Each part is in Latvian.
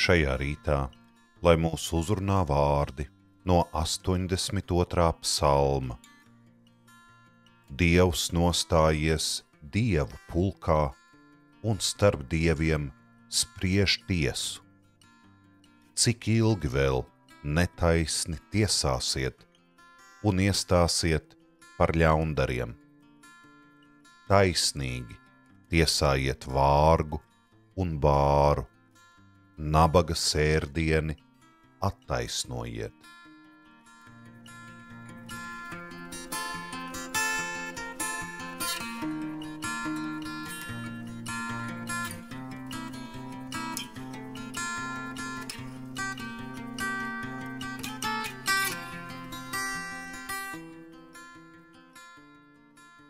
Šajā rītā, lai mūs uzrunā vārdi no 82. psalma. Dievs nostājies dievu pulkā un starp dieviem spriež tiesu. Cik ilgi vēl netaisni tiesāsiet un iestāsiet par ļaundariem? Taisnīgi tiesājiet vārgu un bāru, nabaga sērdieni attaisnojiet.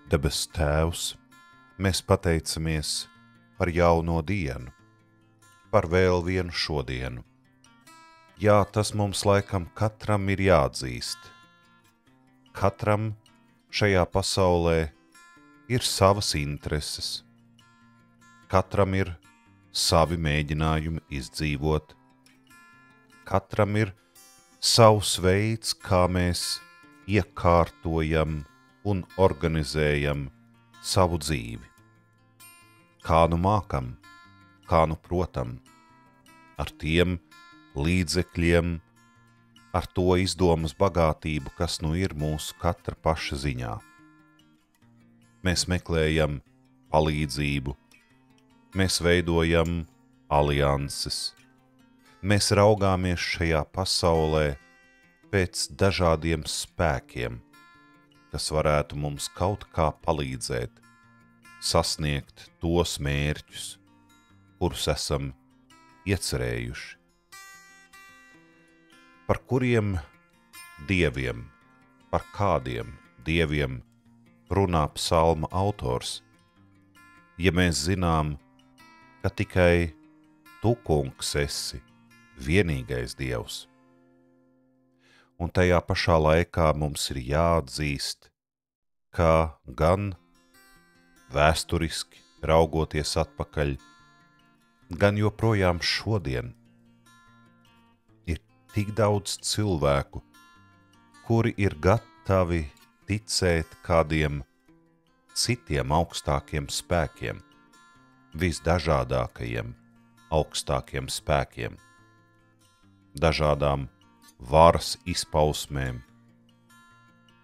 Debes Tēvs, mēs pateicamies par jauno dienu, par vēl vienu šodienu. Jā, tas mums laikam katram ir jāatzīst. Katram šajā pasaulē ir savas intereses. Katram ir savi mēģinājumi izdzīvot. Katram ir savs veids, kā mēs iekārtojam un organizējam savu dzīvi. Kā nu mākam, kā nu protam, ar tiem līdzekļiem, ar to izdomas bagātību, kas nu ir mūsu katra paša ziņā. Mēs meklējam palīdzību, mēs veidojam alianses, mēs raugāmies šajā pasaulē pēc dažādiem spēkiem, kas varētu mums kaut kā palīdzēt sasniegt tos mērķus, kurus esam iecerējuši. Par kuriem dieviem, par kādiem dieviem runā psalma autors, ja mēs zinām, ka tikai tu, kungs, esi vienīgais dievs. Un tajā pašā laikā mums ir jāatzīst, ka gan vēsturiski raugoties atpakaļ, gan joprojām šodien ir tik daudz cilvēku, kuri ir gatavi ticēt kādiem citiem augstākiem spēkiem, visdažādākajiem augstākiem spēkiem, dažādām varas izpausmēm,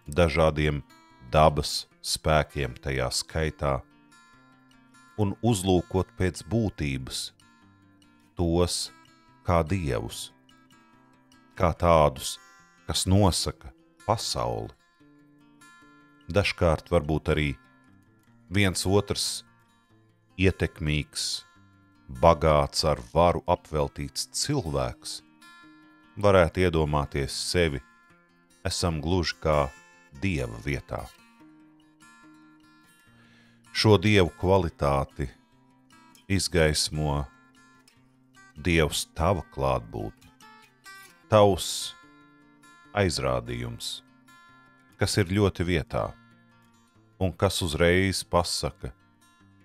dažādiem dabas spēkiem tajā skaitā, un uzlūkot pēc būtības tos kā dievus, kā tādus, kas nosaka pasauli. Dažkārt varbūt arī viens otrs ietekmīgs, bagāts ar varu apveltīts cilvēks varētu iedomāties sevi, esam gluži kā dieva vietā. Šo dievu kvalitāti izgaismo dievs tava klātbūtne, tavs aizrādījums, kas ir ļoti vietā un kas uzreiz pasaka,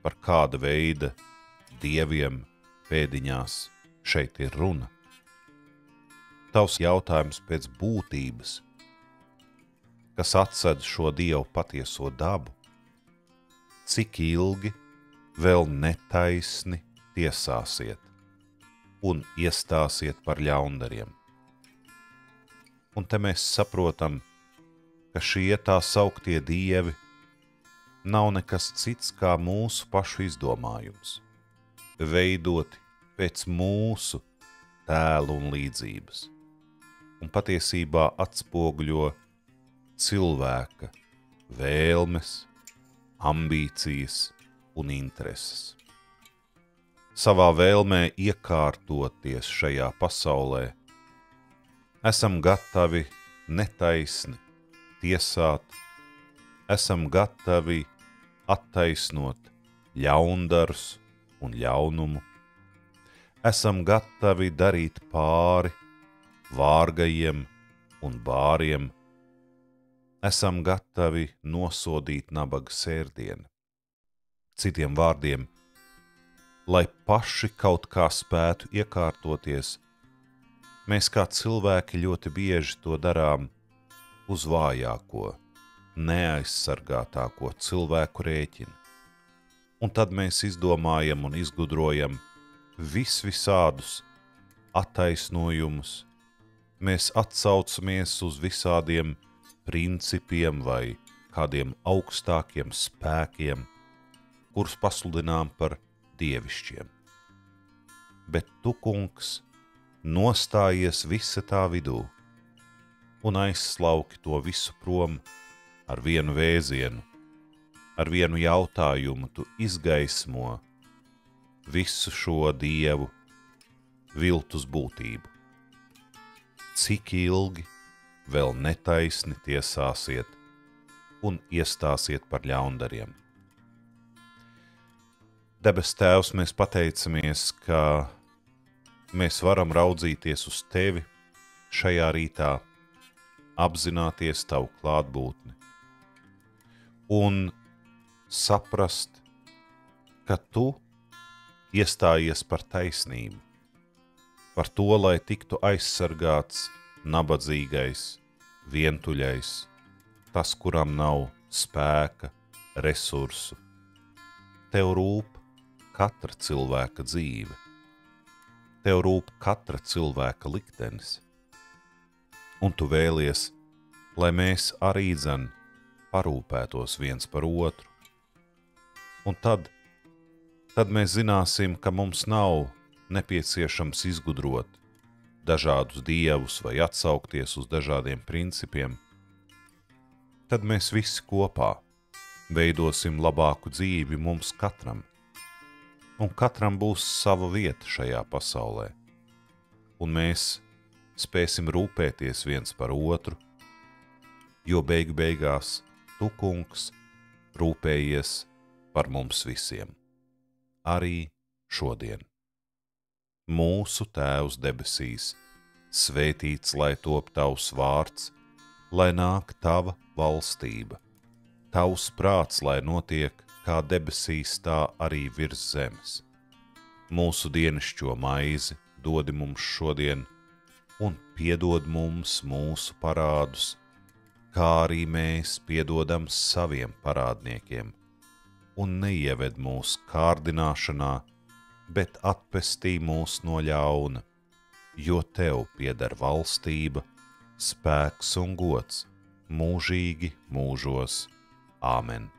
par kāda veida dieviem pēdiņās šeit ir runa. Tavs jautājums pēc būtības, kas atsedz šo dievu patieso dabu, cik ilgi vēl netaisni tiesāsiet un iestāsiet par ļaundariem. Un te mēs saprotam, ka šie tā sauktie dievi nav nekas cits kā mūsu pašu izdomājums, veidoti pēc mūsu tēlu un līdzības, un patiesībā atspoguļo cilvēka vēlmes, ambīcijas un intereses. Savā vēlmē iekārtoties šajā pasaulē, esam gatavi netaisni tiesāt, esam gatavi attaisnot ļaundarus un ļaunumu, esam gatavi darīt pāri vārgajiem un bāriem, esam gatavi nosodīt nabaga sērdieni. Citiem vārdiem, lai paši kaut kā spētu iekārtoties. Mēs kā cilvēki ļoti bieži to darām uz vājāko, neaizsargātāko cilvēku rēķina. Un tad mēs izdomājam un izgudrojam visādus attaisnojumus. Mēs atsaucamies uz visādiem principiem vai kādiem augstākiem spēkiem, kurus pasludinām par dievišķiem. Bet tu, kungs, nostājies visa tā vidū un aizslauki to visu prom ar vienu vēzienu, ar vienu jautājumu tu izgaismo visu šo dievu viltus būtību. Cik ilgi vēl netaisni tiesāsiet un iestāsiet par ļaundariem? Debes Tēvs, mēs pateicamies, ka mēs varam raudzīties uz Tevi šajā rītā, apzināties Tavu klātbūtni un saprast, ka Tu iestājies par taisnību, par to, lai tiktu aizsargāts nabadzīgais, vientuļais, tas, kuram nav spēka, resursu. Tev rūp katra cilvēka dzīve. Tev rūp katra cilvēka liktenis. Un tu vēlies, lai mēs arī parūpētos viens par otru. Un tad mēs zināsim, ka mums nav nepieciešams izgudrot dažādus dievus vai atsaukties uz dažādiem principiem. Tad mēs visi kopā veidosim labāku dzīvi mums katram, un katram būs sava vieta šajā pasaulē, un mēs spēsim rūpēties viens par otru, jo beigās Tu, kungs, rūpējies par mums visiem, arī šodien. Mūsu Tēvs debesīs, svētīts lai top Tavs vārds, lai nāk Tava valstība, Tavs prāts, lai notiek kā debesīs, tā arī virs zemes. Mūsu dienascho maizi dodi mums šodien, un piedod mums mūsu parādus, kā arī mēs piedodam saviem parādniekiem, un neieved mūs kārdināšanā, bet atpestī mūs no ļauna, jo Tev pieder valstība, spēks un gods mūžīgi mūžos. Āmen.